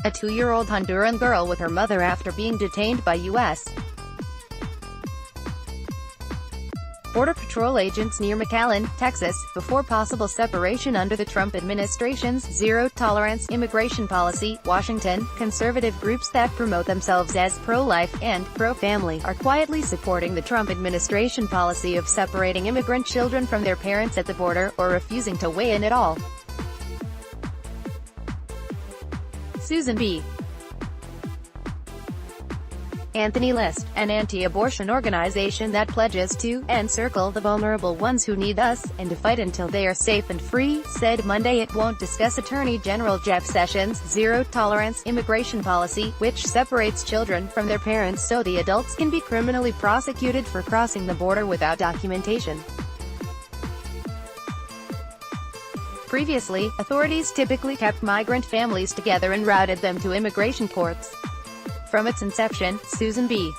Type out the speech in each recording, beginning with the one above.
A 2-year-old Honduran girl with her mother after being detained by U.S. Border Patrol agents near McAllen, Texas, before possible separation under the Trump administration's zero-tolerance immigration policy. Washington, conservative groups that promote themselves as pro-life and pro-family are quietly supporting the Trump administration policy of separating immigrant children from their parents at the border, or refusing to weigh in at all. Susan B. Anthony List, an anti-abortion organization that pledges to encircle the vulnerable ones who need us, and to fight until they are safe and free, said Monday it won't discuss Attorney General Jeff Sessions' zero-tolerance immigration policy, which separates children from their parents so the adults can be criminally prosecuted for crossing the border without documentation. Previously, authorities typically kept migrant families together and routed them to immigration courts. From its inception, Susan B.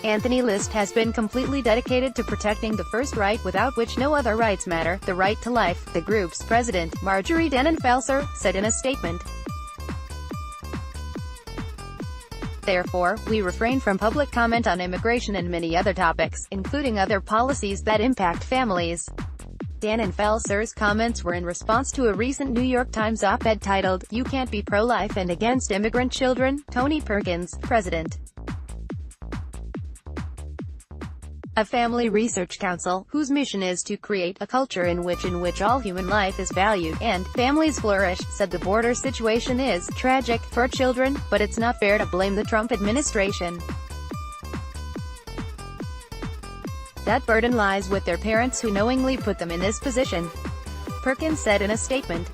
Anthony List has been completely dedicated to protecting the first right, without which no other rights matter, the right to life, the group's president, Marjorie Denenfelser, said in a statement. Therefore, we refrain from public comment on immigration and many other topics, including other policies that impact families. Denenfelser's comments were in response to a recent New York Times op-ed titled, "You Can't Be Pro-Life and Against Immigrant Children." Tony Perkins, president of Family Research Council, whose mission is to create a culture in which all human life is valued, and families flourish, said the border situation is tragic for children, but it's not fair to blame the Trump administration. That burden lies with their parents who knowingly put them in this position, Perkins said in a statement.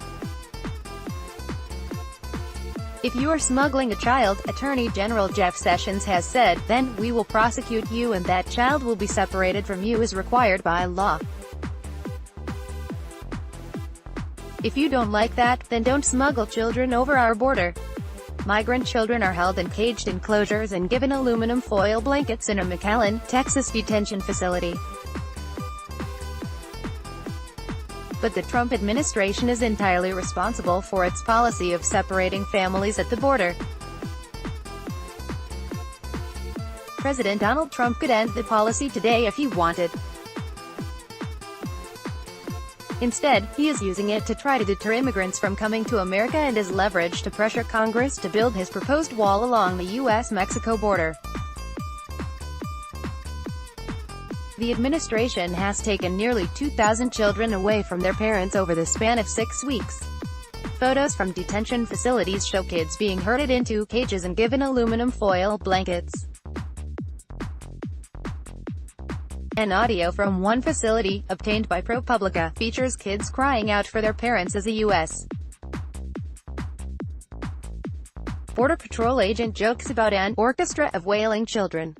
If you are smuggling a child, Attorney General Jeff Sessions has said, then we will prosecute you and that child will be separated from you as required by law. If you don't like that, then don't smuggle children over our border. Migrant children are held and caged in enclosures and given aluminum foil blankets in a McAllen, Texas detention facility. But the Trump administration is entirely responsible for its policy of separating families at the border. President Donald Trump could end the policy today if he wanted. Instead, he is using it to try to deter immigrants from coming to America and as leverage to pressure Congress to build his proposed wall along the U.S.-Mexico border. The administration has taken nearly 2,000 children away from their parents over the span of 6 weeks. Photos from detention facilities show kids being herded into cages and given aluminum foil blankets. An audio from one facility, obtained by ProPublica, features kids crying out for their parents as a U.S. Border Patrol agent jokes about an orchestra of wailing children.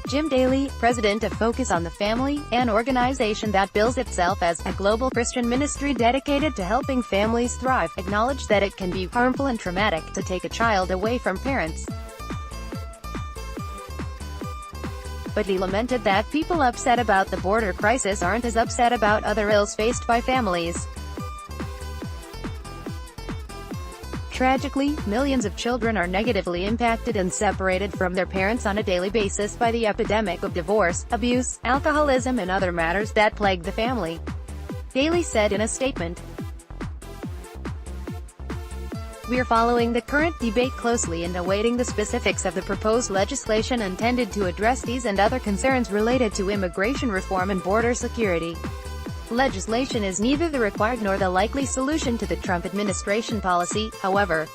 Jim Daly, president of Focus on the Family, an organization that bills itself as a global Christian ministry dedicated to helping families thrive, acknowledged that it can be harmful and traumatic to take a child away from parents. But he lamented that people upset about the border crisis aren't as upset about other ills faced by families. Tragically, millions of children are negatively impacted and separated from their parents on a daily basis by the epidemic of divorce, abuse, alcoholism and other matters that plague the family, Daly said in a statement. We are following the current debate closely and awaiting the specifics of the proposed legislation intended to address these and other concerns related to immigration reform and border security. Legislation is neither the required nor the likely solution to the Trump administration policy, however.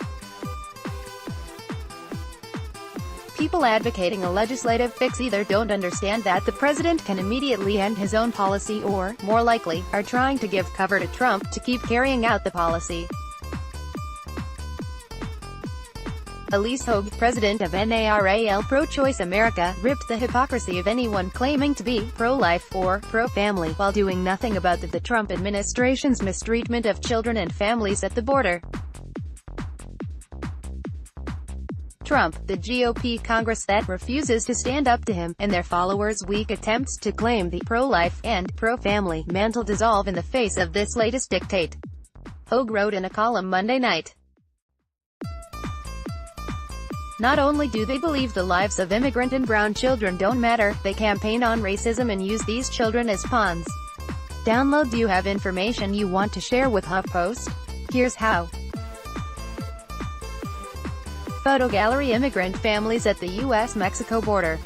People advocating a legislative fix either don't understand that the president can immediately end his own policy or, more likely, are trying to give cover to Trump to keep carrying out the policy. Elise Hogue, president of NARAL Pro-Choice America, ripped the hypocrisy of anyone claiming to be pro-life or pro-family while doing nothing about the Trump administration's mistreatment of children and families at the border. Trump, the GOP Congress that refuses to stand up to him, and their followers' weak attempts to claim the pro-life and pro-family mantle dissolve in the face of this latest dictate. Hogue wrote in a column Monday night. Not only do they believe the lives of immigrant and brown children don't matter, they campaign on racism and use these children as pawns. Download. Do you have information you want to share with HuffPost? Here's how. Photo gallery: immigrant families at the U.S.-Mexico border.